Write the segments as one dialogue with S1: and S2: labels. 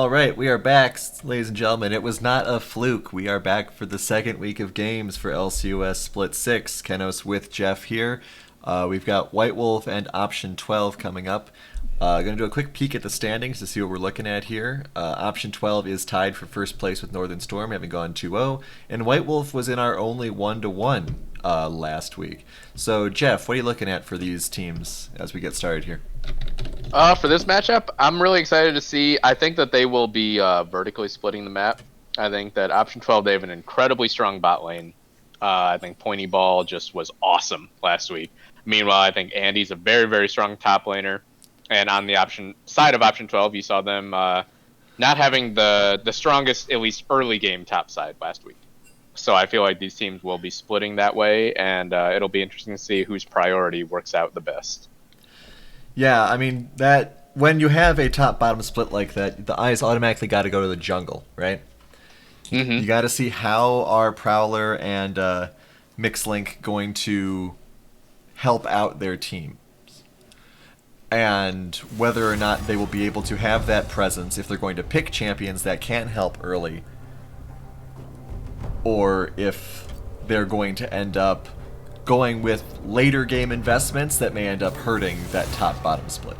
S1: All right, we are back, ladies and gentlemen. It was not a fluke. We are back for the second week of games for LCUS Split 6. Kenos with Jeff here. We've got White Wolf and Option 12 coming up. Going to do a quick peek at the standings to see what we're looking at here. Option 12 is tied for first place with Northern Storm, having gone 2-0. And White Wolf was in our only 1-1 last week. So, Jeff, what are you looking at for these teams as we get started here?
S2: For this matchup, I'm really excited to see. I think that they will be vertically splitting the map. I think that Option 12, they have an incredibly strong bot lane. I think Pointy Ball just was awesome last week. Meanwhile, I think Andy's a very, very strong top laner. And on the option side of Option 12, you saw them not having the strongest, at least early game top side last week. So I feel like these teams will be splitting that way, and it'll be interesting to see whose priority works out the best.
S1: Yeah, I mean, that when you have a top-bottom split like that, the eyes automatically got to go to the jungle, right?
S2: Mm-hmm.
S1: You got to see how are Prowler and Mixlink going to help out their teams, and whether or not they will be able to have that presence if they're going to pick champions that can help early, or if they're going to end up going with later game investments that may end up hurting that top-bottom split.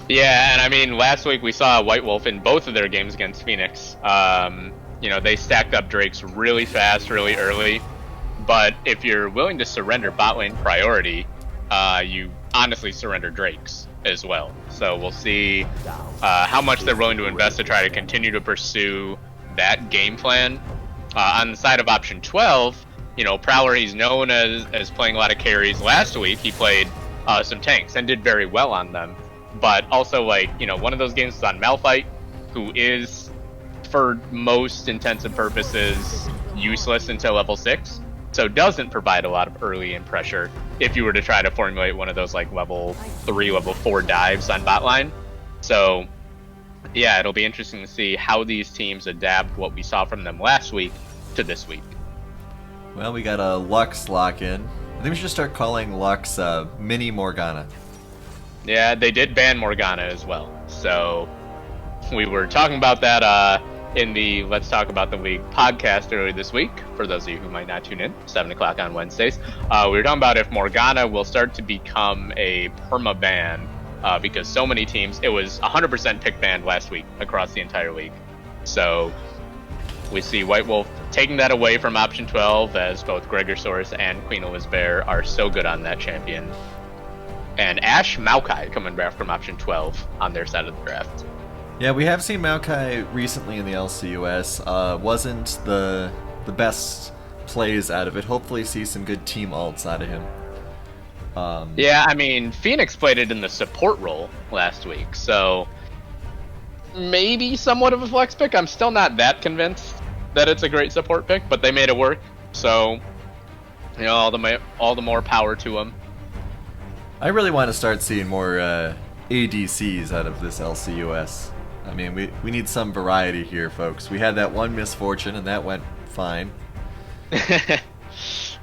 S2: Yeah, and I mean, last week we saw White Wolf in both of their games against Phoenix. They stacked up Drakes really fast, really early. But if you're willing to surrender bot lane priority, you honestly surrender Drakes as well. So we'll see how much they're willing to invest to try to continue to pursue that game plan. On the side of Option 12, Prowler, he's known as playing a lot of carries. Last week, he played some tanks and did very well on them. But also, one of those games was on Malphite, who is, for most intents and purposes, useless until level 6. So doesn't provide a lot of early in pressure if you were to try to formulate one of those level 3, level 4 dives on bot line. So, yeah, it'll be interesting to see how these teams adapt what we saw from them last week to this week.
S1: Well, we got a Lux lock-in. I think we should start calling Lux Mini Morgana.
S2: Yeah, they did ban Morgana as well. So we were talking about that in the Let's Talk About the League podcast earlier this week. For those of you who might not tune in, 7 o'clock on Wednesdays. We were talking about if Morgana will start to become a perma-ban because so many teams, it was 100% pick banned last week across the entire league. So we see White Wolf taking that away from Option 12 as both Gregosaurus and Queen Elizabeth are so good on that champion. And Ashe Maokai coming back from Option 12 on their side of the draft.
S1: Yeah, we have seen Maokai recently in the LCUS. Wasn't the best plays out of it. Hopefully see some good team ults out of him.
S2: Yeah, I mean, Phoenix played it in the support role last week, so maybe somewhat of a flex pick. I'm still not that convinced that it's a great support pick, but they made it work. So, all the more power to them.
S1: I really want to start seeing more ADCs out of this LCUS. I mean, we need some variety here, folks. We had that one misfortune, and that went fine.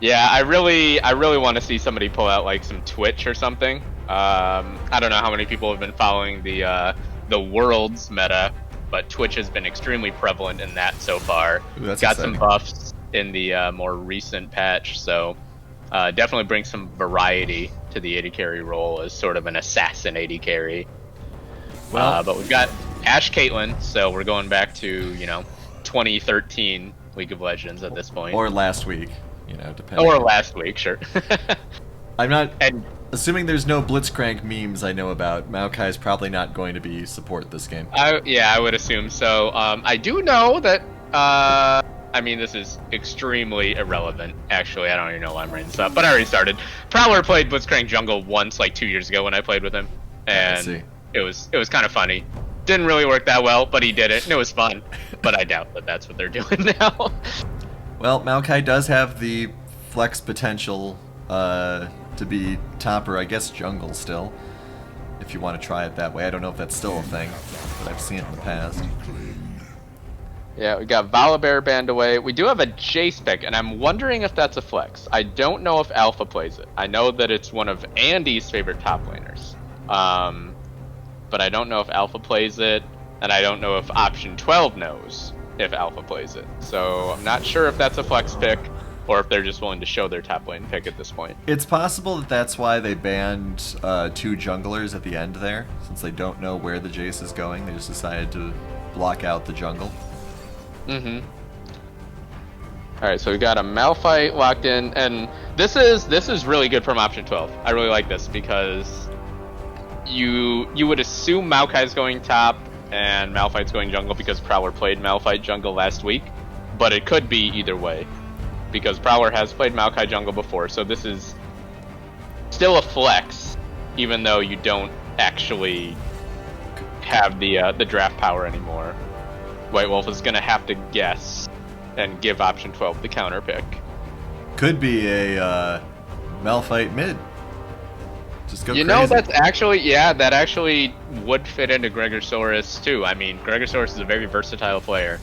S2: Yeah, I really want to see somebody pull out some Twitch or something. I don't know how many people have been following the Worlds meta, but Twitch has been extremely prevalent in that so far.
S1: Ooh, that's
S2: got
S1: exciting.
S2: some buffs in the more recent patch, so definitely bring some variety to the AD carry role as sort of an assassin AD carry.
S1: Well,
S2: But we've got Ashe Caitlyn, so we're going back to 2013 League of Legends at this point,
S1: or last week, depending.
S2: or last week, sure.
S1: I'm not.
S2: And
S1: Assuming there's no Blitzcrank memes I know about, Maokai's probably not going to be support this game.
S2: I would assume so. I do know that. This is extremely irrelevant. Actually, I don't even know why I'm writing this up, but I already started. Prowler played Blitzcrank jungle once, 2 years ago when I played with him, and it was kind of funny. Didn't really work that well, but he did it, and it was fun. But I doubt that that's what they're doing now.
S1: Well, Maokai does have the flex potential to be topper, I guess, jungle still, if you want to try it that way. I don't know if that's still a thing, but I've seen it in the past.
S2: Yeah, we got Volibear banned away. We do have a Jace pick, and I'm wondering if that's a flex. I don't know if Alpha plays it. I know that it's one of Andy's favorite top laners. But I don't know if Alpha plays it. and I don't know if option 12 knows if Alpha plays it. So I'm not sure if that's a flex pick or if they're just willing to show their top lane pick at this point.
S1: It's possible that that's why they banned 2 junglers at the end there, since they don't know where the Jace is going. They just decided to block out the jungle.
S2: Mm-hmm. All right, so we got a Malphite locked in, and this is really good from option 12. I really like this because you would assume Maokai's going top and Malphite's going jungle because Prowler played Malphite jungle last week, but it could be either way because Prowler has played Maokai jungle before, so this is still a flex, even though you don't actually have the draft power anymore. White Wolf is gonna have to guess and give option 12 the counter pick.
S1: Could be a Malphite mid. Just go
S2: You
S1: crazy.
S2: know, that's actually, that actually would fit into Gregosaurus too. I mean, Gregosaurus is a very versatile player,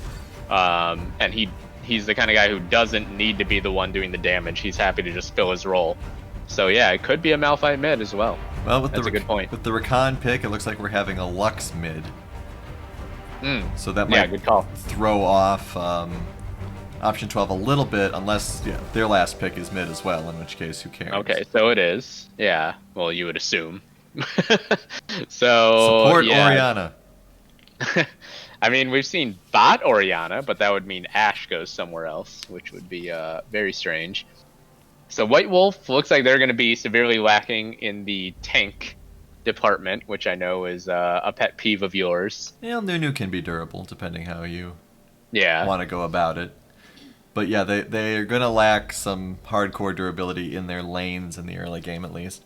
S2: and he's the kind of guy who doesn't need to be the one doing the damage. He's happy to just fill his role. So yeah, it could be a Malphite mid as well.
S1: Well, with
S2: That's a good point.
S1: With the Rakan pick, it looks like we're having a Lux mid. So that might
S2: good call.
S1: throw off option 12 a little bit, unless their last pick is mid as well, in which case, who cares?
S2: Okay, so it is. Yeah, well, you would assume. So
S1: Support Orianna.
S2: I mean, we've seen bot Orianna, but that would mean Ashe goes somewhere else, which would be very strange. So White Wolf looks like they're going to be severely lacking in the tank department, which I know is a pet peeve of yours.
S1: Yeah, Nunu can be durable, depending how you
S2: Yeah.
S1: want to go about it. But yeah, they are going to lack some hardcore durability in their lanes in the early game, at least.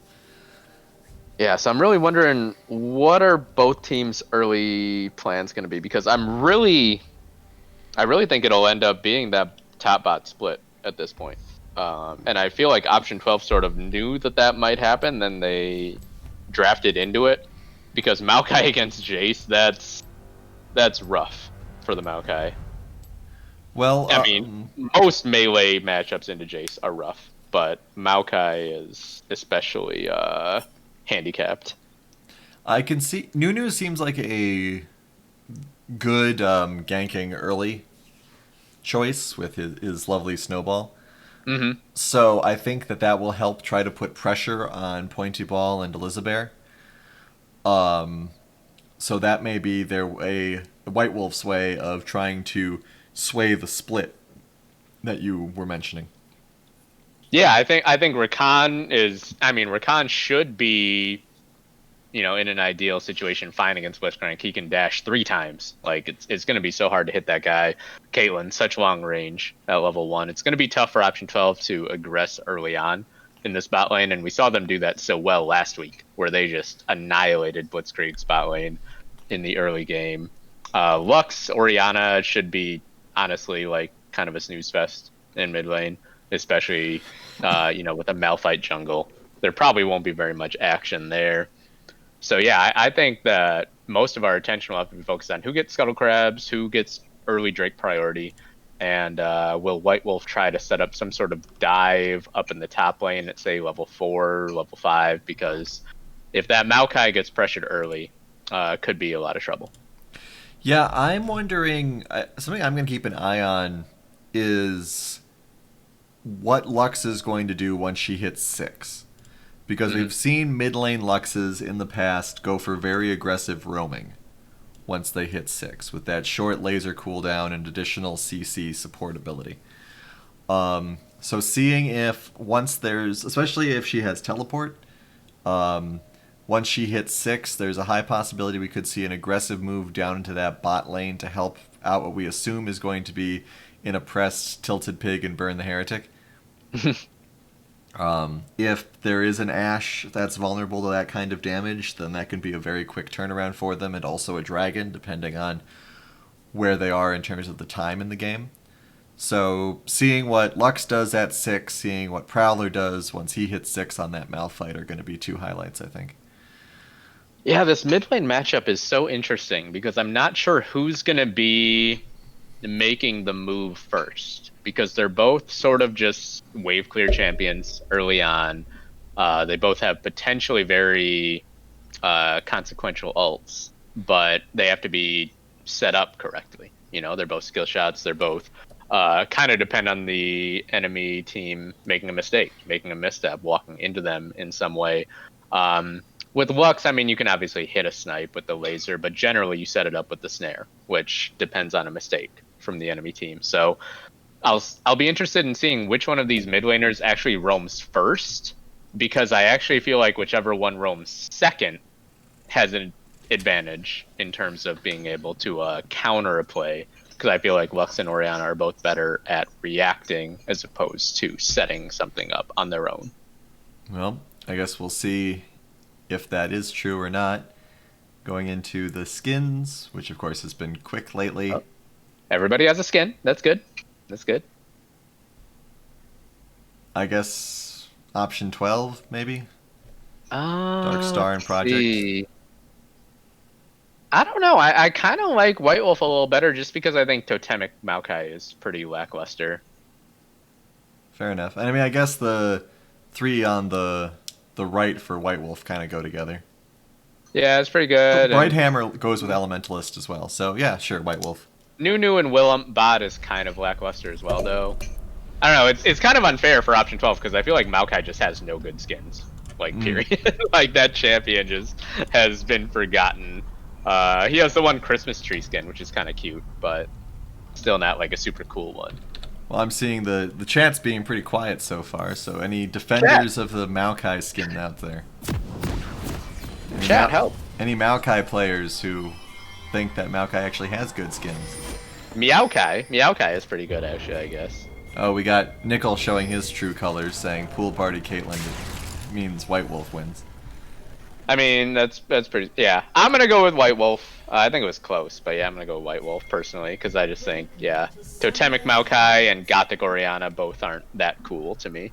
S2: Yeah, so I'm really wondering, what are both teams' early plans going to be? Because I really think it'll end up being that top bot split at this point. And I feel like option 12 sort of knew that might happen, then they drafted into it. Because Maokai against Jace, that's rough for the Maokai.
S1: Well,
S2: I mean, most melee matchups into Jace are rough, but Maokai is especially handicapped.
S1: I can see Nunu seems like a good ganking early choice with his lovely snowball.
S2: Mm-hmm.
S1: So I think that will help try to put pressure on Pointy Ball and Elizabeth. So that may be their way, White Wolf's way of trying to sway the split that you were mentioning.
S2: Yeah, I think Rakan is. I mean, Rakan should be, in an ideal situation, fine against Blitzcrank. He can dash 3 times. Like it's going to be so hard to hit that guy. Caitlyn, such long range at level 1. It's going to be tough for option 12 to aggress early on in this bot lane, and we saw them do that so well last week, where they just annihilated Blitzkrieg's bot lane in the early game. Lux Orianna should be honestly like kind of a snooze fest in mid lane, especially with a Malphite jungle. There probably won't be very much action there. So yeah, I think that most of our attention will have to be focused on who gets Scuttle Crabs, who gets early Drake priority, and will White Wolf try to set up some sort of dive up in the top lane at, say, level 4, level 5, because if that Maokai gets pressured early, could be a lot of trouble.
S1: Yeah, I'm wondering, something I'm going to keep an eye on is what Lux is going to do once she hits 6. Because we've seen mid lane Luxes in the past go for very aggressive roaming once they hit 6, with that short laser cooldown and additional CC support ability. So seeing if once there's, especially if she has teleport, once she hits 6, there's a high possibility we could see an aggressive move down into that bot lane to help out what we assume is going to be an oppressed Tilted Pig and Burn the Heretic. If there is an Ashe that's vulnerable to that kind of damage, then that can be a very quick turnaround for them, and also a dragon, depending on where they are in terms of the time in the game. So seeing what Lux does at 6, seeing what Prowler does once he hits 6 on that Malphite are going to be 2 highlights, I think.
S2: Yeah, this mid lane matchup is so interesting because I'm not sure who's going to be making the move first, because they're both sort of just wave clear champions early on. They both have potentially very consequential ults, but they have to be set up correctly. You know, they're both skill shots. They're both kind of depend on the enemy team making a mistake, making a misstep, walking into them in some way. With Lux, I mean, you can obviously hit a snipe with the laser, but generally you set it up with the snare, which depends on a mistake from the enemy team. So I'll be interested in seeing which one of these mid laners actually roams first, because I actually feel like whichever one roams second has an advantage in terms of being able to counter a play, because I feel like Lux and Orianna are both better at reacting as opposed to setting something up on their own.
S1: Well, I guess we'll see if that is true or not. Going into the skins, which of course has been quick lately.
S2: Oh. Everybody has a skin. That's good. That's good.
S1: I guess option 12, maybe? Dark Star and Project.
S2: See. I don't know. I kind of like White Wolf a little better just because I think Totemic Maokai is pretty lackluster.
S1: Fair enough. And I mean, I guess the 3 on the right for White Wolf kind of go together.
S2: Yeah, it's pretty good.
S1: Bright Hammer goes with Elementalist as well, so yeah, sure, White Wolf.
S2: Nunu and Willem bot is kind of lackluster as well, though. I don't know. It's kind of unfair for option 12 because I feel like Maokai just has no good skins. Like, period. Like, that champion just has been forgotten. He has the one Christmas tree skin, which is kind of cute, but still not like a super cool one.
S1: Well, I'm seeing the chat's being pretty quiet so far, so any defenders of the Maokai skin out there?
S2: Chat, help.
S1: Any Maokai players who think that Maokai actually has good skins?
S2: Meowkai is pretty good, actually, I guess.
S1: Oh, we got Nickel showing his true colors, saying Pool Party Caitlyn means White Wolf wins.
S2: I mean, that's pretty... Yeah, I'm going to go with White Wolf. I think it was close, but yeah, I'm going to go with White Wolf, personally, because I just think, yeah, Totemic Maokai and Gothic Orianna both aren't that cool to me.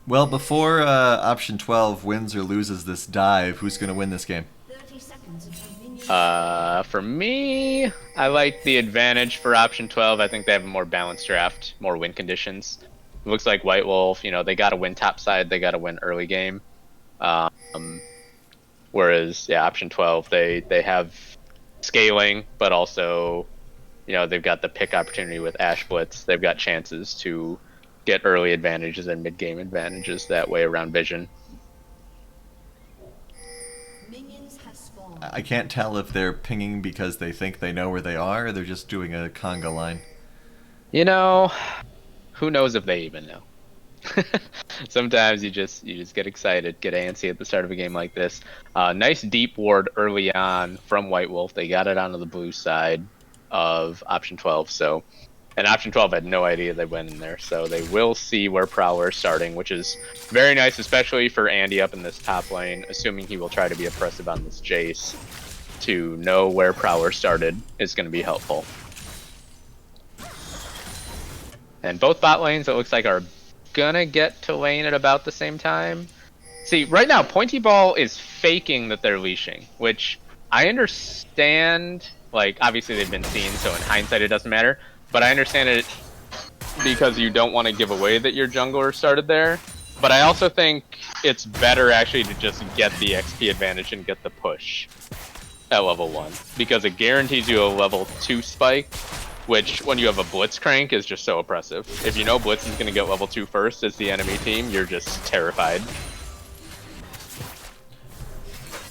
S1: Well, before option 12 wins or loses this dive, who's going to win this game?
S2: For me, I like the advantage for option 12. I think they have a more balanced draft, more win conditions. It looks like White Wolf, you know, they got to win top side, they got to win early game. Whereas, yeah, option 12, they have scaling, but also, you know, they've got the pick opportunity with Ash Blitz. They've got chances to get early advantages and mid-game advantages that way around Vision.
S1: I can't tell if they're pinging because they think they know where they are, or they're just doing a conga line.
S2: You know, who knows if they even know. Sometimes you just get excited, get antsy at the start of a game like this. Nice deep ward early on from White Wolf. They got it onto the blue side of option 12. So, and option 12 had no idea they went in there. So they will see where Prowler is starting, which is very nice, especially for Andy up in this top lane, assuming he will try to be oppressive on this Jace. To know where Prowler started is going to be helpful. And both bot lanes, it looks like, are gonna get to lane at about the same time. See, right now, Pointy Ball is faking that they're leashing, which I understand. Like, obviously they've been seen, so in hindsight it doesn't matter. But I understand it because you don't want to give away that your jungler started there. But I also think it's better actually to just get the XP advantage and get the push at level 1. Because it guarantees you a level 2 spike, which, when you have a Blitzcrank, is just so oppressive. If you know Blitz is going to get level 2 first as the enemy team, you're just terrified.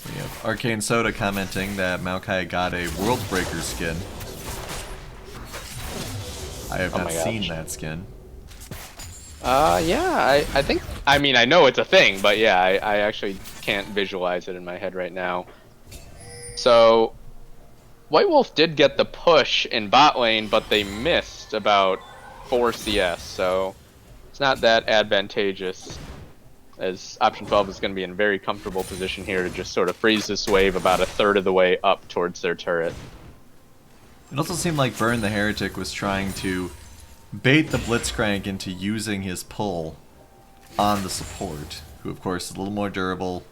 S1: We have Arcane Soda commenting that Maokai got a World Breaker skin. I have not seen that skin.
S2: Yeah, I think... I mean, I know it's a thing, but yeah, I actually can't visualize it in my head right now. So... White Wolf did get the push in bot lane, but they missed about 4 CS, so it's not that advantageous, as option 12 is going to be in a very comfortable position here to just sort of freeze this wave about a third of the way up towards their turret.
S1: It also seemed like Burn the Heretic was trying to bait the Blitzcrank into using his pull on the support, who of course is a little more durable.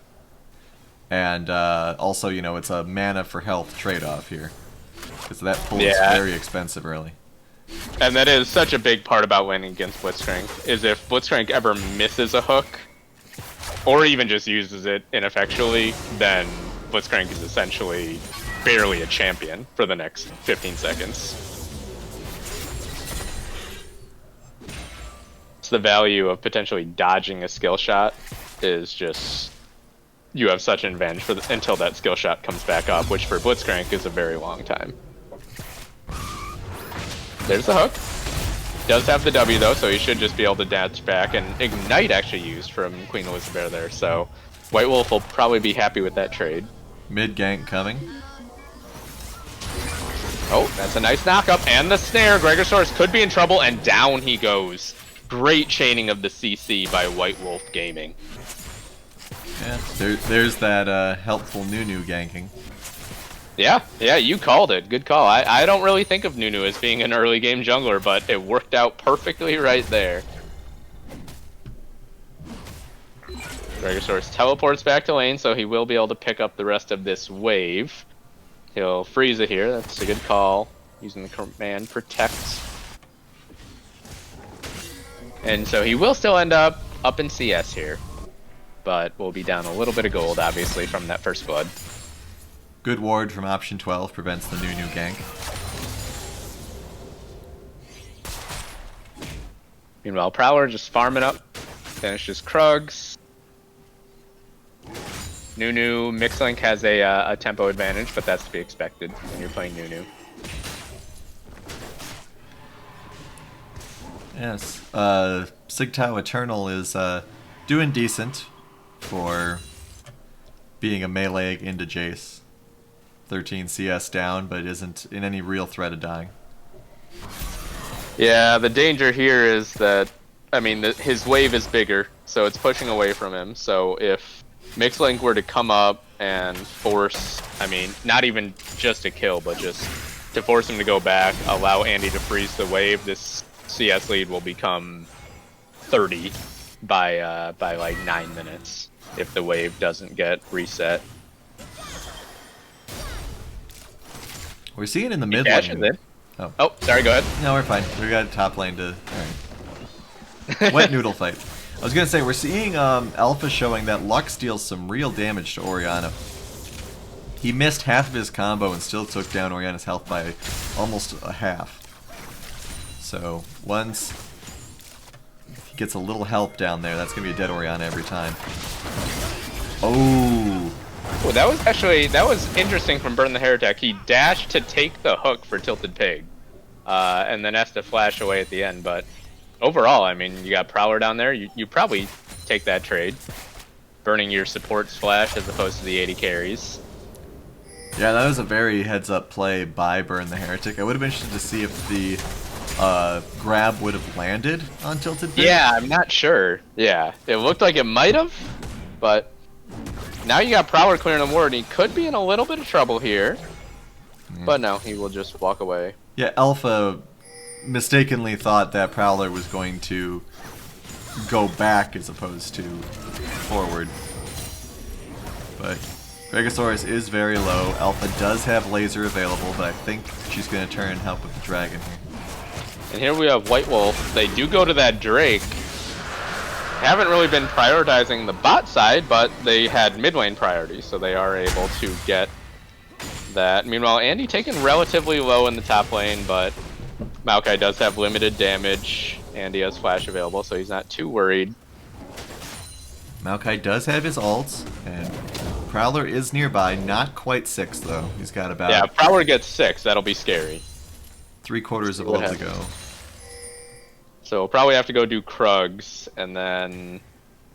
S1: And also, you know, it's a mana for health trade-off here. Because that pull is very expensive early.
S2: And that is such a big part about winning against Blitzcrank, is if Blitzcrank ever misses a hook, or even just uses it ineffectually, then Blitzcrank is essentially barely a champion for the next 15 seconds. It's the value of potentially dodging a skill shot is just you have such an advantage until that skill shot comes back up, which for Blitzcrank is a very long time. There's the hook. Does have the W though, so he should just be able to dash back, and Ignite actually used from Queen Elizabeth there, so White Wolf will probably be happy with that trade.
S1: Mid gank coming.
S2: Oh, that's a nice knockup, and the snare. Gregosaurus could be in trouble, and down he goes. Great chaining of the CC by White Wolf Gaming.
S1: Yeah, there's that helpful Nunu ganking.
S2: Yeah, you called it. Good call. I don't really think of Nunu as being an early game jungler, but it worked out perfectly right there. Gregosaurus teleports back to lane, so he will be able to pick up the rest of this wave. He'll freeze it here. That's a good call. Using the command protect. And so he will still end up in CS here. But we'll be down a little bit of gold, obviously, from that first blood.
S1: Good ward from option 12 prevents the Nunu gank.
S2: Meanwhile, Prowler just farming up. Finishes Krugs. Nunu, Mixlink has a tempo advantage, but that's to be expected when you're playing Nunu.
S1: Yes, Sigtao Eternal is doing decent for being a melee into Jace. 13 CS down, but isn't in any real threat of dying.
S2: Yeah, the danger here is that, I mean, his wave is bigger, so it's pushing away from him. So if Mixlink were to come up and force, I mean, not even just a kill, but just to force him to go back, allow Andy to freeze the wave, this CS lead will become 30 by like 9 minutes if the wave doesn't get reset.
S1: We're seeing in the mid lane.
S2: Oh, sorry, go ahead.
S1: No, we're fine. We got top lane to. Alright. Wet noodle fight. I was gonna say we're seeing Alpha showing that Lux deals some real damage to Orianna. He missed half of his combo and still took down Orianna's health by almost a half. So once he gets a little help down there, that's gonna be a dead Orianna every time. Oh.
S2: Oh, that was interesting from Burn the Heretic. He dashed to take the hook for Tilted Pig, and then has to flash away at the end. But overall, I mean, you got Prowler down there. You probably take that trade, burning your support's flash as opposed to the 80 carries.
S1: Yeah, that was a very heads-up play by Burn the Heretic. I would have been interested to see if the grab would have landed on Tilted Pig.
S2: Yeah, I'm not sure. Yeah, it looked like it might have, but now you got Prowler clearing the ward, and he could be in a little bit of trouble here. But no, he will just walk away.
S1: Yeah, Alpha mistakenly thought that Prowler was going to go back as opposed to forward. But Gregosaurus is very low. Alpha does have laser available, but I think she's going to turn and help with the dragon here.
S2: And here we have White Wolf. They do go to that Drake. Haven't really been prioritizing the bot side, but they had mid lane priority, so they are able to get that. Meanwhile, Andy taken relatively low in the top lane, but Maokai does have limited damage. Andy has flash available, so he's not too worried.
S1: Maokai does have his ults, and Prowler is nearby. Not quite 6, though. He's got about...
S2: Yeah, if Prowler gets 6, that'll be scary.
S1: 3/4 of ult to go.
S2: So we'll probably have to go do Krugs, and then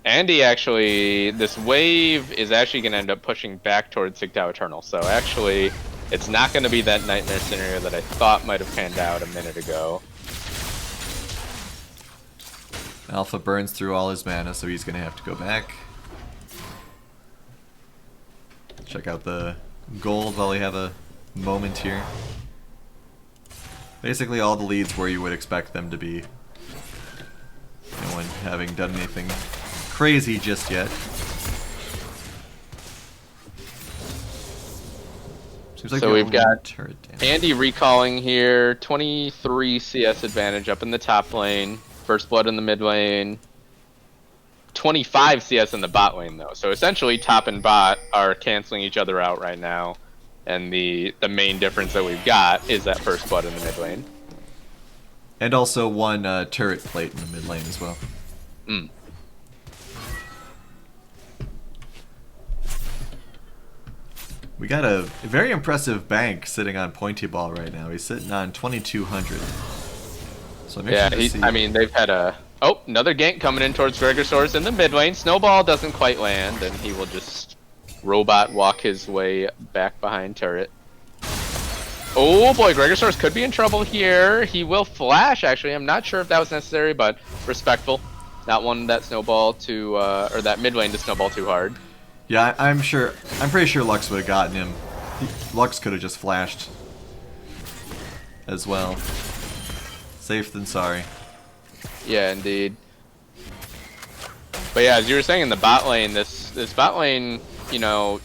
S2: Andy actually, this wave is actually going to end up pushing back towards Sigtao Eternal. So actually, it's not going to be that nightmare scenario that I thought might have panned out a minute ago.
S1: Alpha burns through all his mana, so he's going to have to go back. Check out the gold while we have a moment here. Basically all the leads where you would expect them to be. No one having done anything crazy just yet. Seems like
S2: so we've got
S1: turret damage.
S2: Andy recalling here, 23 CS advantage up in the top lane, first blood in the mid lane, 25 CS in the bot lane though. So essentially top and bot are canceling each other out right now. And the main difference that we've got is that first blood in the mid lane.
S1: And also one turret plate in the mid lane as well.
S2: Mm.
S1: We got a very impressive bank sitting on Pointy Ball right now. He's sitting on 2,200. So I'm
S2: Yeah,
S1: to see.
S2: I mean, they've had a... Oh, another gank coming in towards Gregosaurus in the mid lane. Snowball doesn't quite land, and he will just robot walk his way back behind turret. Oh boy, Gregosaurus could be in trouble here. He will flash, actually. I'm not sure if that was necessary, but respectful. Not wanting that snowball to, or that mid lane to snowball too hard.
S1: Yeah, I'm pretty sure Lux would have gotten him. Lux could have just flashed as well. Safe than sorry.
S2: Yeah, indeed. But yeah, as you were saying in the bot lane, this bot lane, you know,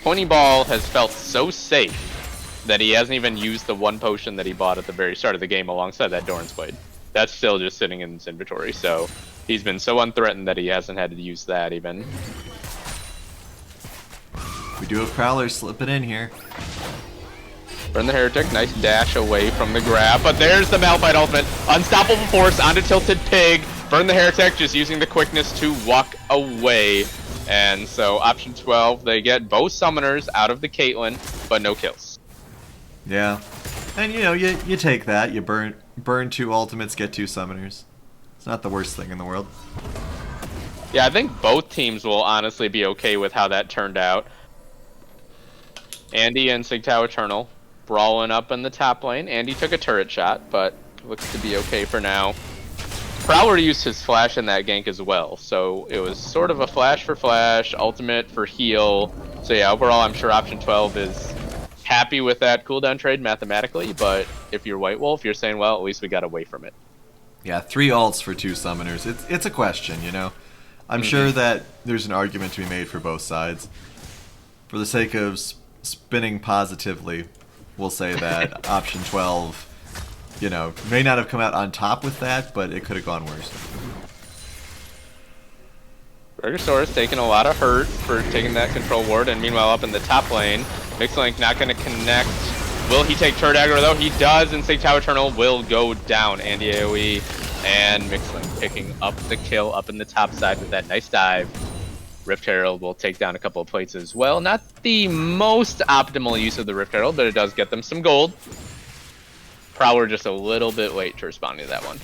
S2: Pointy Ball has felt so safe that he hasn't even used the one potion that he bought at the very start of the game alongside that Doran's Blade. That's still just sitting in his inventory, so he's been so unthreatened that he hasn't had to use that even.
S1: We do have Prowler slipping in here.
S2: Burn the Heretic, nice dash away from the grab, but there's the Malphite ultimate. Unstoppable force onto Tilted Pig. Burn the Heretic, just using the quickness to walk away. And so option 12, they get both summoners out of the Caitlyn, but no kills.
S1: Yeah. And you know, you take that. You burn 2 ultimates, get 2 summoners. It's not the worst thing in the world.
S2: Yeah, I think both teams will honestly be okay with how that turned out. Andy and Sigtao Eternal brawling up in the top lane. Andy took a turret shot, but looks to be okay for now. Prowler used his flash in that gank as well, so it was sort of a flash for flash, ultimate for heal. So yeah, overall I'm sure option 12 is happy with that cooldown trade mathematically, but if you're White Wolf, you're saying, well, at least we got away from it.
S1: Yeah, 3 ults for 2 summoners. It's a question, you know? I'm sure that there's an argument to be made for both sides. For the sake of spinning positively, we'll say that option 12, you know, may not have come out on top with that, but it could have gone worse.
S2: Gregosaurus taking a lot of hurt for taking that control ward, and meanwhile up in the top lane, Mixlink not going to connect. Will he take turret aggro though? He does, and Sigtao Eternal will go down. Andy AoE and Mixlink picking up the kill up in the top side with that nice dive. Rift Herald will take down a couple of plates as well. Not the most optimal use of the Rift Herald, but it does get them some gold. Prowler just a little bit late to respond to that one.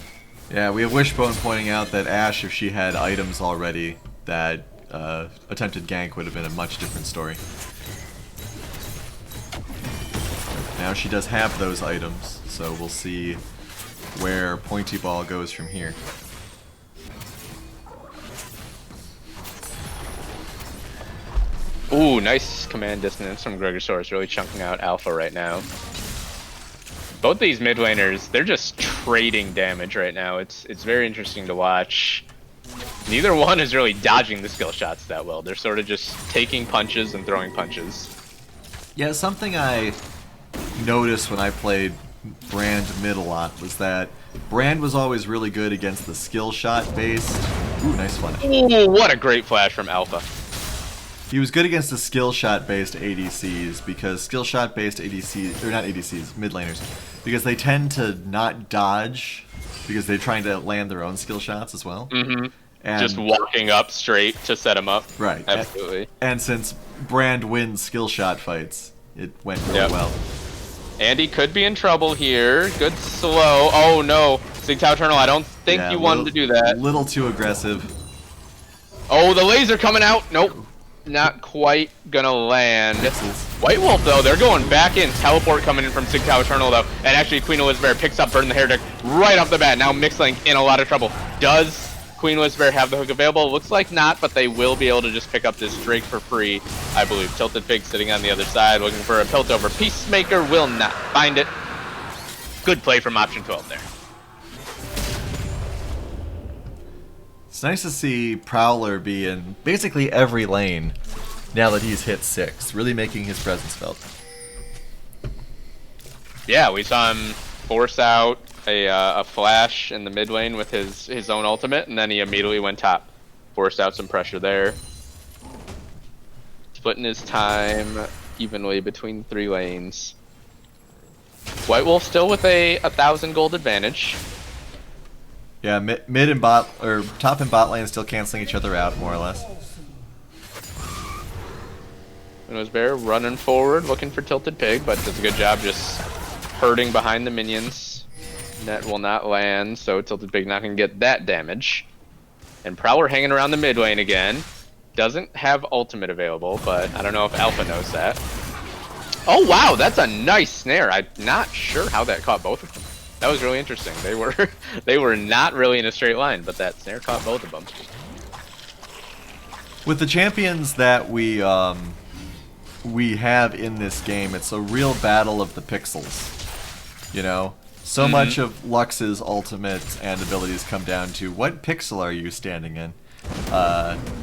S1: Yeah, we have Wishbone pointing out that Ashe, if she had items already, that attempted gank would have been a much different story. Now she does have those items, so we'll see where Pointy Ball goes from here.
S2: Ooh, nice command dissonance from Gregosaurus, really chunking out Alpha right now. Both these mid laners, they're just trading damage right now. It's very interesting to watch. Neither one is really dodging the skill shots that well. They're sort of just taking punches and throwing punches.
S1: Yeah, something I noticed when I played Brand mid a lot was that Brand was always really good against the skill shot based. Ooh, nice flash.
S2: Ooh, what a great flash from Alpha.
S1: He was good against the skill shot based ADCs because skill shot based ADCs, or not ADCs, mid laners, because they tend to not dodge because they're trying to land their own skill shots as well.
S2: Mm-hmm.
S1: And,
S2: just walking up straight to set him up.
S1: Right.
S2: Absolutely.
S1: And since Brand wins skill shot fights, it went really well.
S2: Andy could be in trouble here. Good slow. Oh no. Sigtao Eternal, I don't think you wanted to do that.
S1: A little too aggressive.
S2: Oh, the laser coming out. Nope. Not quite gonna land. White Wolf though, they're going back in. Teleport coming in from Sigtao Eternal though. And actually Queen Elizabeth picks up Burn the Heretic right off the bat. Now Mixlink in a lot of trouble. Does Queen Elizabeth have the hook available? Looks like not, but they will be able to just pick up this Drake for free, I believe. Tilted Pig sitting on the other side looking for a pilt over. Peacemaker will not find it. Good play from option 12 there.
S1: It's nice to see Prowler be in basically every lane now that he's hit 6, really making his presence felt.
S2: Yeah, we saw him force out a flash in the mid lane with his own ultimate, and then he immediately went top. Forced out some pressure there. Splitting his time. evenly between 3 lanes. White Wolf still with a 1,000 gold advantage.
S1: Yeah, mid and bot, or top and bot lane still canceling each other out, more or less.
S2: Bear running forward, looking for Tilted Pig, but does a good job just hurting behind the minions. Net will not land, so Tilted Pig not going to get that damage. And Prowler hanging around the mid lane again. Doesn't have ultimate available, but I don't know if Alpha knows that. Oh wow, that's a nice snare. I'm not sure how that caught both of them. That was really interesting. They were not really in a straight line, but that snare caught both of them.
S1: With the champions that we have in this game, it's a real battle of the pixels. You know, so much of Lux's ultimate and abilities come down to what pixel are you standing in.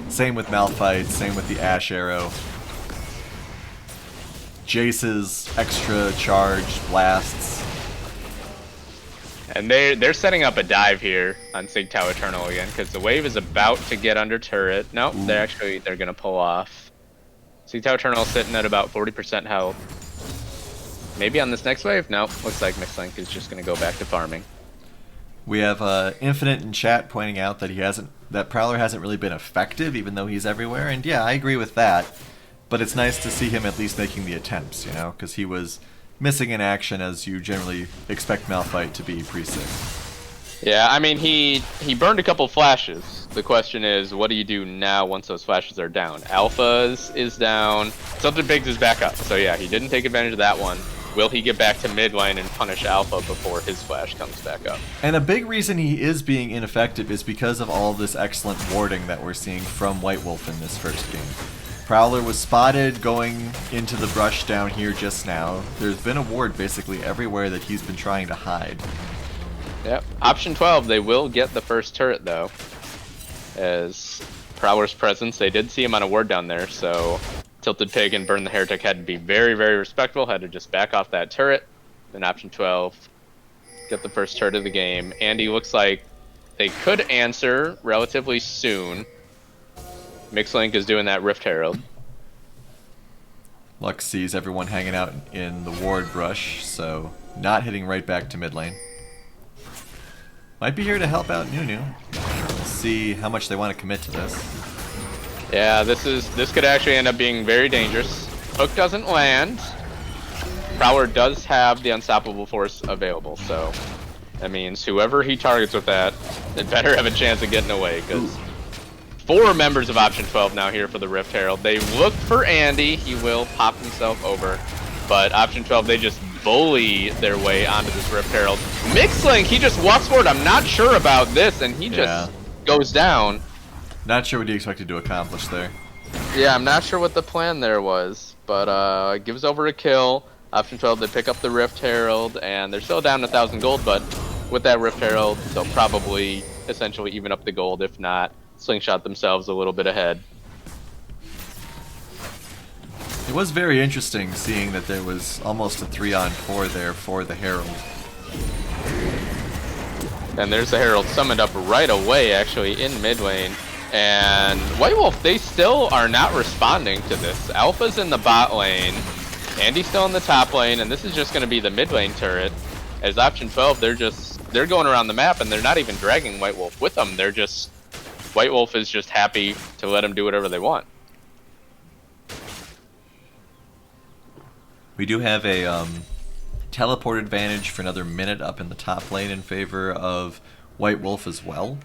S1: Same with Malphite, same with the Ash Arrow. Jace's extra charged blasts.
S2: And they're setting up a dive here on Sig Tau Eternal again, because the wave is about to get under turret. Nope, they're gonna pull off. Sig Tau Eternal sitting at about 40% health. Maybe on this next wave? Nope, looks like Mixlink is just gonna go back to farming.
S1: We have Infinite in chat pointing out that that Prowler hasn't really been effective, even though he's everywhere. And yeah, I agree with that. But it's nice to see him at least making the attempts, you know, because he was missing in action as you generally expect Malphite to be pre-sick.
S2: Yeah, I mean, he burned a couple flashes. The question is, what do you do now once those flashes are down? Alpha's is down. Something Biggs is back up. So yeah, he didn't take advantage of that one. Will he get back to mid lane and punish Alpha before his flash comes back up?
S1: And a big reason he is being ineffective is because of all this excellent warding that we're seeing from White Wolf in this first game. Prowler was spotted going into the brush down here just now. There's been a ward basically everywhere that he's been trying to hide.
S2: Yep. Option 12, they will get the first turret though. As Prowler's presence, they did see him on a ward down there, so Tilted Pig and Burn the Heretic had to be very, very respectful, had to just back off that turret. Then option 12, get the first turret of the game. Andy looks like they could answer relatively soon. Mixlink is doing that Rift Herald.
S1: Lux sees everyone hanging out in the ward brush, so not hitting right back to mid lane. Might be here to help out Nunu. We'll see how much they want to commit to this.
S2: Yeah, this could actually end up being very dangerous. Hook doesn't land. Prowler does have the Unstoppable Force available, so that means whoever he targets with that, they better have a chance of getting away, because 4 members of Option 12 now here for the Rift Herald. They look for Andy. He will pop himself over. But Option 12, they just bully their way onto this Rift Herald. Mixlink, he just walks forward. I'm not sure about this, and he just goes down.
S1: Not sure what he expected to accomplish there.
S2: Yeah, I'm not sure what the plan there was. But gives over a kill. Option 12, they pick up the Rift Herald, and they're still down 1,000 gold. But with that Rift Herald, they'll probably essentially even up the gold, if not slingshot themselves a little bit ahead.
S1: It was very interesting seeing that there was almost a 3-on-4 there for the Herald.
S2: And there's the Herald summoned up right away, actually, in mid lane. And White Wolf, they still are not responding to this. Alpha's in the bot lane, Andy's still in the top lane, and this is just going to be the mid lane turret. As Option 12, they're going around the map, and they're not even dragging White Wolf with them. White Wolf is just happy to let them do whatever they want.
S1: We do have a teleport advantage for another minute up in the top lane in favor of White Wolf as well.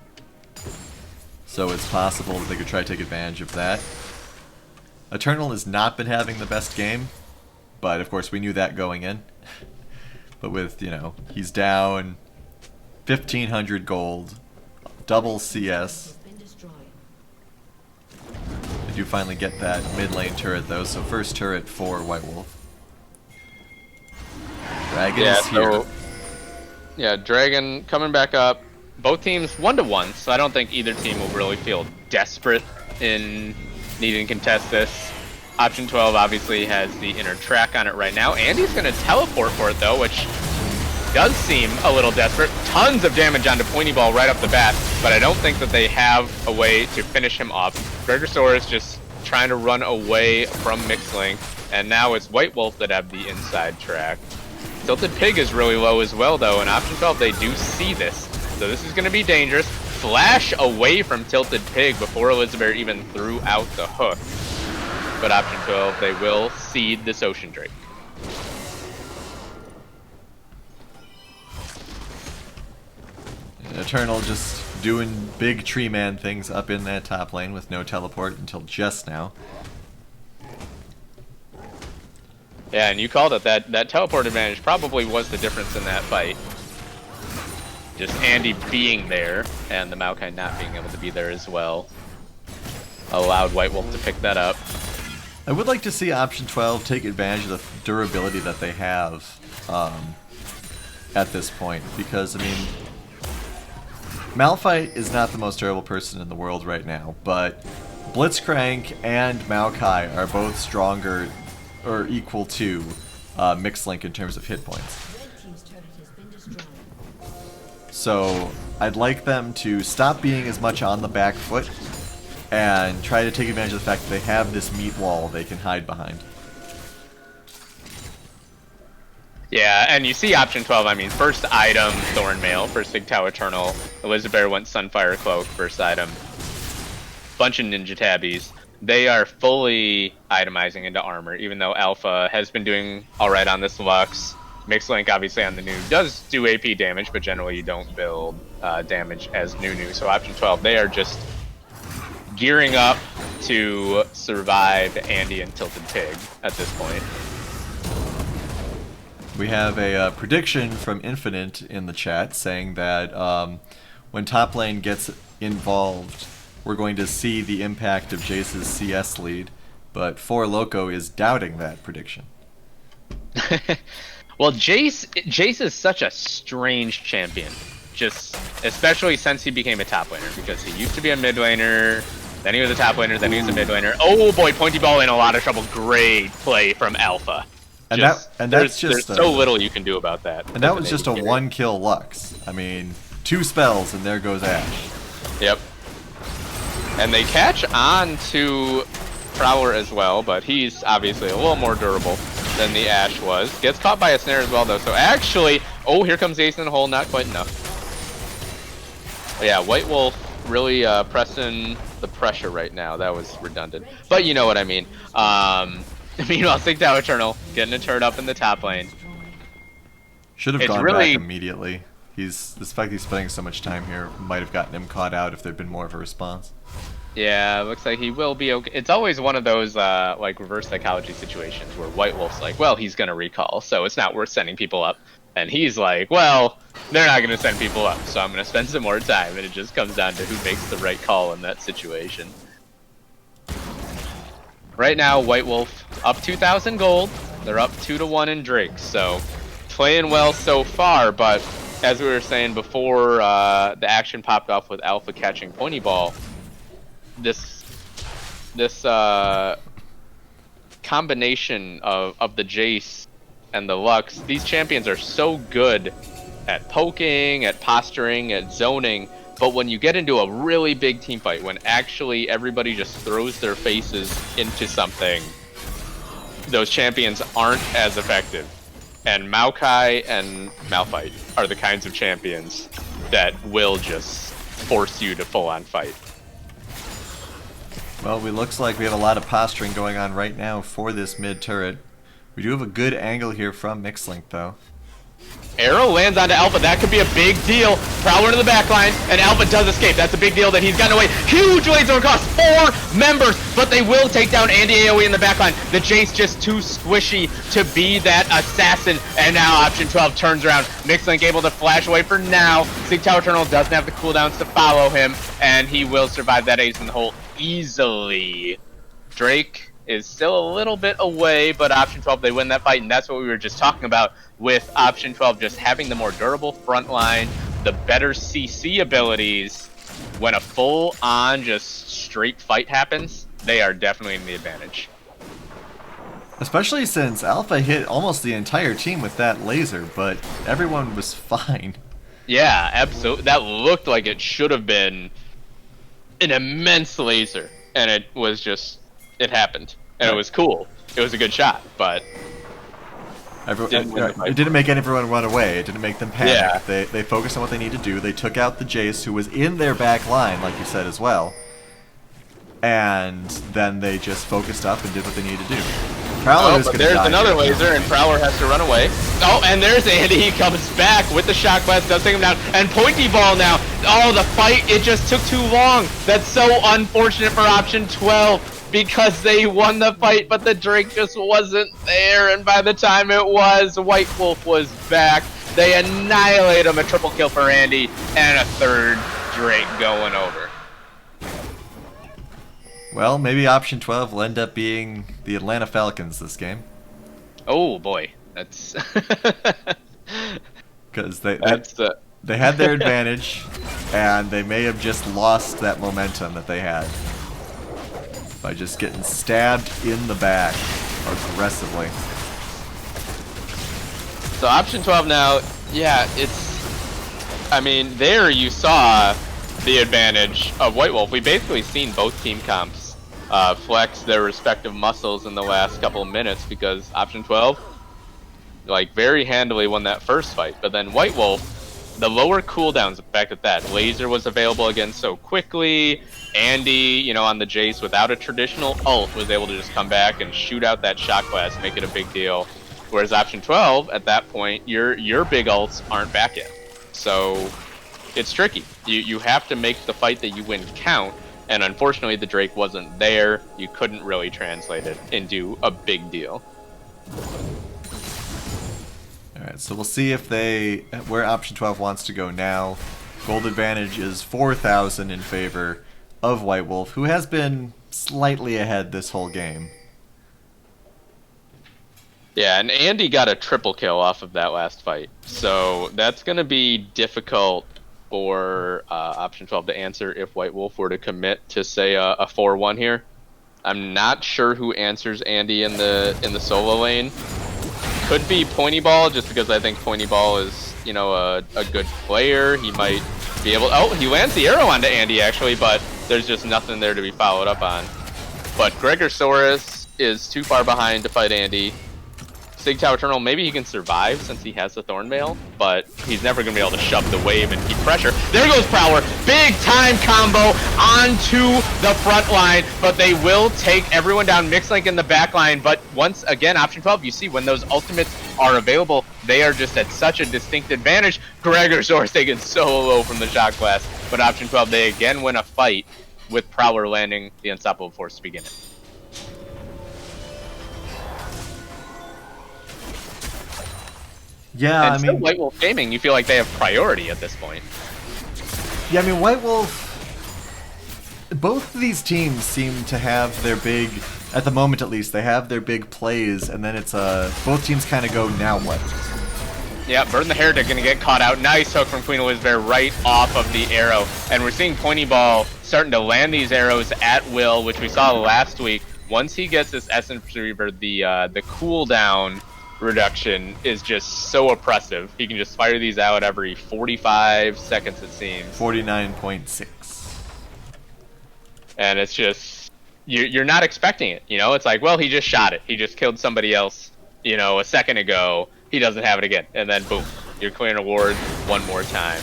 S1: So it's possible that they could try to take advantage of that. Eternal has not been having the best game, but of course we knew that going in. But with, you know, he's down 1,500 gold, double CS. They do finally get that mid lane turret though, so first turret for White Wolf. Dragon is here.
S2: Yeah, Dragon coming back up. Both teams 1-1, so I don't think either team will really feel desperate in needing to contest this. Option 12 obviously has the inner track on it right now. Andy's going to teleport for it though, which does seem a little desperate. Tons of damage onto Pointy Ball right off the bat, but I don't think that they have a way to finish him off. Gregosaurus just trying to run away from Mixlink, and now it's White Wolf that have the inside track. Tilted Pig is really low as well, though, and Option 12, they do see this. So this is going to be dangerous. Flash away from Tilted Pig before Elizabeth even threw out the hook. But Option 12, they will seed this Ocean Drake.
S1: Eternal just doing big tree man things up in that top lane with no teleport until just now.
S2: Yeah, and you called it. That teleport advantage probably was the difference in that fight. Just Andy being there, and the Maokai not being able to be there as well, allowed White Wolf to pick that up.
S1: I would like to see Option 12 take advantage of the durability that they have at this point, because, I mean, Malphite is not the most durable person in the world right now, but Blitzcrank and Maokai are both stronger or equal to Mixlink in terms of hit points. So I'd like them to stop being as much on the back foot and try to take advantage of the fact that they have this meat wall they can hide behind.
S2: Yeah, and you see Option 12, I mean, first item, Thornmail, first Sig Tau Eternal. Elizabeth went Sunfire Cloak, first item. Bunch of Ninja Tabbies. They are fully itemizing into armor, even though Alpha has been doing alright on this Lux. Mixlink, obviously, on the new does do AP damage, but generally you don't build damage as new. So Option 12, they are just gearing up to survive Andy and Tilted Pig at this point.
S1: We have a prediction from Infinite in the chat saying that when top lane gets involved, we're going to see the impact of Jace's CS lead, but 4Loco is doubting that prediction.
S2: Well, Jace is such a strange champion, just especially since he became a top laner, because he used to be a mid laner, then he was a top laner, then he was a mid laner. Oh boy, Pointy Ball in a lot of trouble. Great play from Alpha.
S1: And
S2: there's so little you can do about that.
S1: And that was just a one-kill Lux. I mean, 2 spells and there goes Ashe.
S2: Yep. And they catch on to Prowler as well, but he's obviously a little more durable than the Ashe was. Gets caught by a snare as well, though. So actually, oh, here comes Ace in the hole. Not quite enough. But yeah, White Wolf really pressing the pressure right now. That was redundant, but you know what I mean. Meanwhile, Sig Tau Eternal getting a turret up in the top lane.
S1: Should have gone back immediately. The fact he's spending so much time here might have gotten him caught out if there'd been more of a response.
S2: Yeah, looks like he will be okay. It's always one of those like reverse psychology situations where White Wolf's like, well, he's gonna recall, so it's not worth sending people up. And he's like, well, they're not gonna send people up, so I'm gonna spend some more time. And it just comes down to who makes the right call in that situation. Right now, White Wolf up 2,000 gold. They're up 2-1 in Drake, so playing well so far. But as we were saying before, the action popped off with Alpha catching Pointy Ball. This combination of the Jace and the Lux, these champions are so good at poking, at posturing, at zoning. But when you get into a really big team fight, when actually everybody just throws their faces into something, those champions aren't as effective. And Maokai and Malphite are the kinds of champions that will just force you to full-on fight.
S1: Well, it looks like we have a lot of posturing going on right now for this mid turret. We do have a good angle here from Mixlink, though.
S2: Arrow lands onto Alpha. That could be a big deal. Prowler to the back line, and Alpha does escape. That's a big deal that he's gotten away. Huge lanes across 4 members, but they will take down Andy AoE in the back line. The Jace just too squishy to be that assassin, and now Option 12 turns around. Mixlink able to flash away for now. Sig Tau Eternal doesn't have the cooldowns to follow him, and he will survive that ace in the hole easily. Drake is still a little bit away, but Option 12, they win that fight, and that's what we were just talking about with Option 12 just having the more durable front line, the better CC abilities. When a full-on, just straight fight happens, they are definitely in the advantage.
S1: Especially since Alpha hit almost the entire team with that laser, but everyone was fine.
S2: Yeah, absolutely. That looked like it should have been an immense laser, and it was just it happened, and it was cool. It was a good shot, but
S1: it didn't make everyone run away. It didn't make them panic.
S2: Yeah.
S1: They focused on what they need to do. They took out the Jace, who was in their back line, like you said as well. And then they just focused up and did what they needed to do. Prowler
S2: but there's another laser, and Prowler has to run away. Oh, and there's Andy. He comes back with the shot blast, does take him down. And Pointy Ball now. Oh, the fight, it just took too long. That's so unfortunate for option 12 because they won the fight, but the Drake just wasn't there. And by the time it was, White Wolf was back. They annihilate him, a triple kill for Andy, and a third Drake going over.
S1: Well, maybe option 12 will end up being the Atlanta Falcons this game.
S2: Oh boy, that's
S1: because they had their advantage, and they may have just lost that momentum that they had by just getting stabbed in the back aggressively.
S2: So option 12 now, yeah, I mean, there you saw the advantage of White Wolf. We've basically seen both team comps flex their respective muscles in the last couple of minutes because option 12, like, very handily won that first fight. But then White Wolf, the lower cooldowns, the fact that laser was available again so quickly, Andy, on the Jace without a traditional ult was able to just come back and shoot out that shot glass, make it a big deal. Whereas option 12, at that point, your big ults aren't back yet. So it's tricky. You have to make the fight that you win count. And unfortunately, the Drake wasn't there. You couldn't really translate it into a big deal.
S1: Alright, so we'll see if where option 12 wants to go now. Gold advantage is 4,000 in favor of White Wolf, who has been slightly ahead this whole game.
S2: Yeah, and Andy got a triple kill off of that last fight. So that's going to be difficult for option 12 to answer if White Wolf were to commit to, say, a 4-1 here. I'm not sure who answers Andy in the solo lane. Could be Pointy Ball, just because I think Pointy Ball is, a good player. He might be able... Oh, he lands the arrow onto Andy, actually, but there's just nothing there to be followed up on. But Gregosaurus is too far behind to fight Andy. Sig Tower Eternal, maybe he can survive since he has the Thornveil, but he's never going to be able to shove the wave and keep pressure. There goes Prowler. Big time combo onto the front line, but they will take everyone down. Mixlink in the back line, but once again, option 12, you see when those ultimates are available, they are just at such a distinct advantage. Gregosaurus taken so low from the shot glass, but option 12, they again win a fight with Prowler landing the Unstoppable Force to begin it.
S1: Yeah,
S2: and White Wolf Gaming, you feel like they have priority at this point.
S1: Yeah, I mean, White Wolf... Both of these teams seem to have their big... At the moment, at least, they have their big plays, and then it's both teams kind of go, now what?
S2: Yeah, Bird and the Heretic going to get caught out. Nice hook from Queen Elizabeth right off of the arrow. And we're seeing Pointy Ball starting to land these arrows at will, which we saw last week. Once he gets this Essence Reaver, the cooldown reduction is just so oppressive. He can just fire these out every 45 seconds, it seems.
S1: 49.6.
S2: And it's just, you're not expecting it, It's like, well, he just shot it. He just killed somebody else, a second ago. He doesn't have it again. And then, boom, you're clearing awards one more time.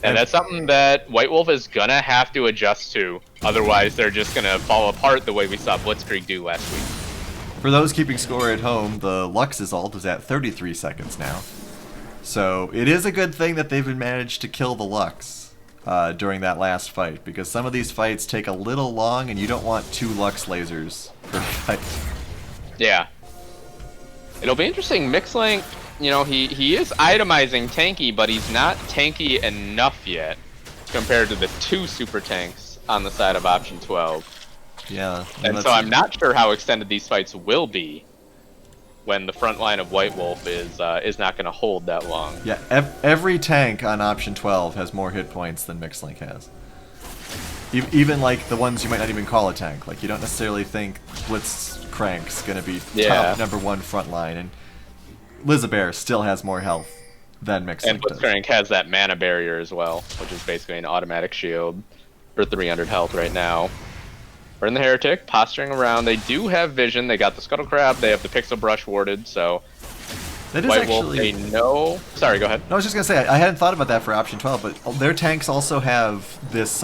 S2: And that's something that White Wolf is going to have to adjust to. Otherwise, they're just going to fall apart the way we saw Blitzkrieg do last week.
S1: For those keeping score at home, the Lux's ult is at 33 seconds now. So it is a good thing that they've managed to kill the Lux during that last fight, because some of these fights take a little long and you don't want 2 Lux lasers per fight.
S2: Yeah. It'll be interesting. Mixlink, he is itemizing tanky, but he's not tanky enough yet compared to the 2 super tanks on the side of option 12.
S1: Yeah.
S2: And so I'm not sure how extended these fights will be when the front line of White Wolf is not going to hold that long.
S1: Yeah, every tank on option 12 has more hit points than Mixlink has. Even like the ones you might not even call a tank. Like you don't necessarily think Blitzcrank's going to be top #1 front line, and Lizabear still has more health than Mixlink
S2: and Blitzcrank has that mana barrier as well, which is basically an automatic shield for 300 health right now. We're in the Heretic, posturing around. They do have vision. They got the Scuttle Crab. They have the Pixel Brush warded, so
S1: That is
S2: White Wolf,
S1: actually...
S2: they know... Sorry, go ahead.
S1: No, I was just going to say, I hadn't thought about that for option 12, but their tanks also have this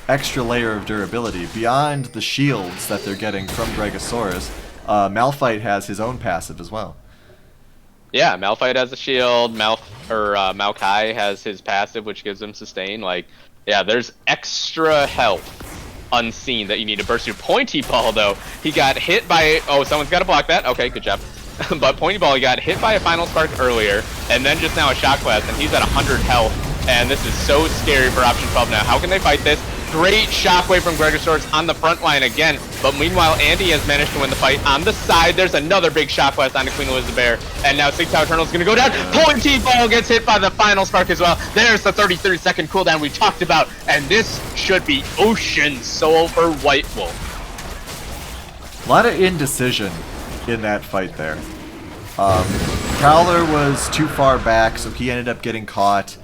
S1: extra layer of durability. Beyond the shields that they're getting from Dregosaurus, Malphite has his own passive as well.
S2: Yeah, Malphite has a shield. Maokai has his passive, which gives him sustain. Like, yeah, there's extra health unseen that you need to burst through. Pointy Ball, though, he got hit by... Oh, someone's got to block that. Okay, good job. But Pointy Ball, he got hit by a Final Spark earlier, and then just now a Shock Blast, and he's at 100 health. And this is so scary for option 12 now. How can they fight this? Great shockwave from Gregosaurus on the front line again. But meanwhile, Andy has managed to win the fight. On the side, there's another big shock blast onto Queen Elizabeth. And now Sigtow Eternal is going to go down. Pointy Ball gets hit by the Final Spark as well. There's the 33-second cooldown we talked about. And this should be Ocean Soul for White Wolf.
S1: A lot of indecision in that fight there. Prowler was too far back, so he ended up getting caught.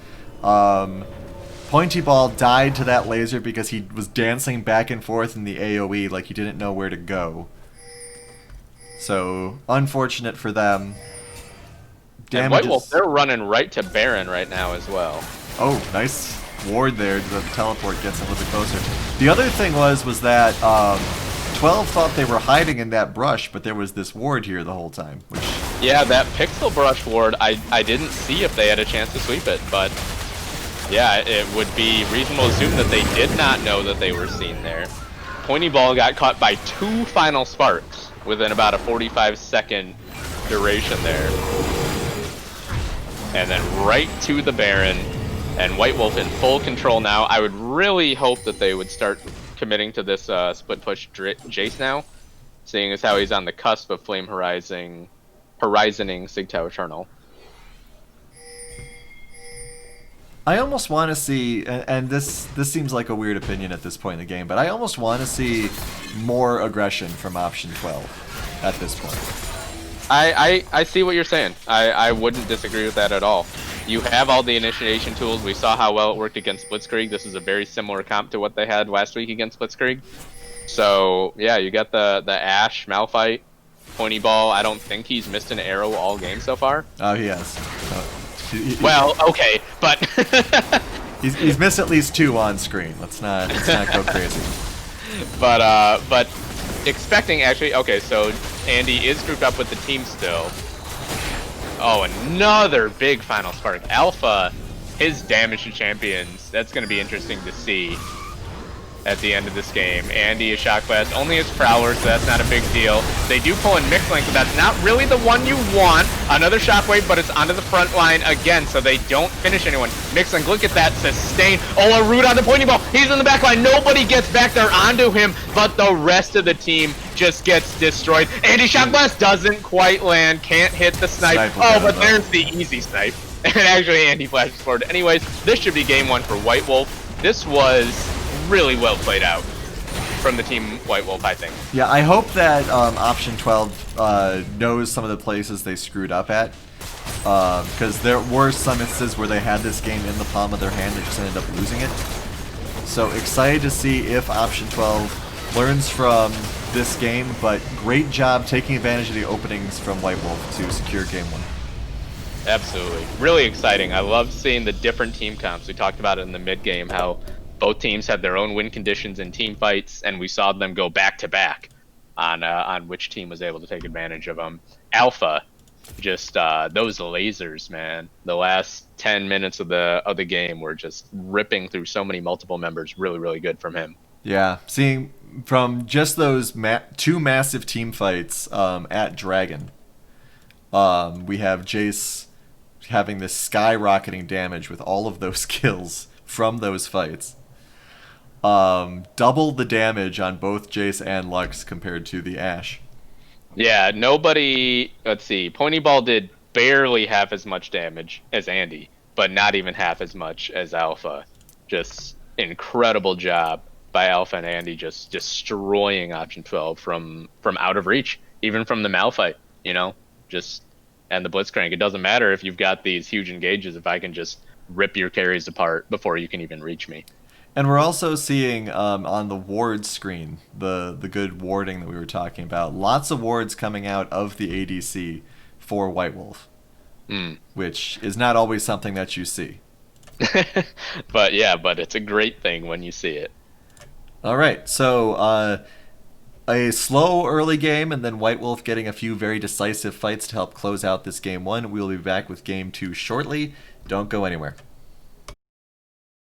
S1: Pointy Ball died to that laser because he was dancing back and forth in the AoE like he didn't know where to go. So, unfortunate for them.
S2: And White Wolf, they're running right to Baron right now as well.
S1: Oh, nice ward there. The teleport gets a little bit closer. The other thing was that 12 thought they were hiding in that brush, but there was this ward here the whole time. Which...
S2: Yeah, that Pixel Brush ward, I didn't see if they had a chance to sweep it, but yeah, it would be reasonable to assume that they did not know that they were seen there. Pointy Ball got caught by 2 Final Sparks within about a 45-second duration there. And then right to the Baron, and White Wolf in full control now. I would really hope that they would start committing to this split push Jace now, seeing as how he's on the cusp of Flame Horizoning Sigtow Eternal.
S1: I almost want to see, and this seems like a weird opinion at this point in the game, but I almost want to see more aggression from option 12 at this point.
S2: I see what you're saying. I wouldn't disagree with that at all. You have all the initiation tools. We saw how well it worked against Blitzkrieg. This is a very similar comp to what they had last week against Blitzkrieg. So yeah, you got the Ashe, Malphite, Pointy Ball. I don't think he's missed an arrow all game so far.
S1: Oh, he has.
S2: Well, okay, but
S1: he's missed at least 2 on screen. Let's not go crazy.
S2: But expecting actually. Okay, so Andy is grouped up with the team still. Oh, another big Final Spark. Alpha, his damage to champions. That's going to be interesting to see at the end of this game. Andy is Shock Blast, only his Prowler, so that's not a big deal. They do pull in Mixlink, but that's not really the one you want. Another Shockwave, but it's onto the front line again, so they don't finish anyone. Mixlink, look at that sustain. Oh, a root on the Pointy Ball. He's in the back line. Nobody gets back there onto him, but the rest of the team just gets destroyed. Andy Shock Blast doesn't quite land, can't hit the snipe. Oh, but there's the easy snipe. And actually, Andy flashes forward. Anyways, this should be game 1 for White Wolf. This was really well played out from the team White Wolf, I think.
S1: Yeah, I hope that option 12 knows some of the places they screwed up at, because there were some instances where they had this game in the palm of their hand and just ended up losing it. So excited to see if option 12 learns from this game, but great job taking advantage of the openings from White Wolf to secure game 1.
S2: Absolutely. Really exciting. I love seeing the different team comps. We talked about it in the mid-game, how both teams had their own win conditions in team fights, and we saw them go back-to-back on which team was able to take advantage of them. Alpha, just those lasers, man. The last 10 minutes of the game were just ripping through so many multiple members. Really, really good from him.
S1: Yeah, seeing from just those 2 massive team fights at Dragon, we have Jace having this skyrocketing damage with all of those kills from those fights. Double the damage on both Jace and Lux compared to the Ashe.
S2: Yeah, nobody... Let's see. Pointy Ball did barely half as much damage as Andy, but not even half as much as Alpha. Just incredible job by Alpha and Andy, just destroying option 12 from out of reach, even from the Malphite, you know? And the Blitzcrank. It doesn't matter if you've got these huge engages if I can just rip your carries apart before you can even reach me.
S1: And we're also seeing on the ward screen the good warding that we were talking about. Lots of wards coming out of the ADC for White Wolf,
S2: Mm.
S1: which is not always something that you see.
S2: But yeah, but it's a great thing when you see it.
S1: All right, so a slow early game, and then White Wolf getting a few very decisive fights to help close out this game one. We will be back with game two shortly. Don't go anywhere.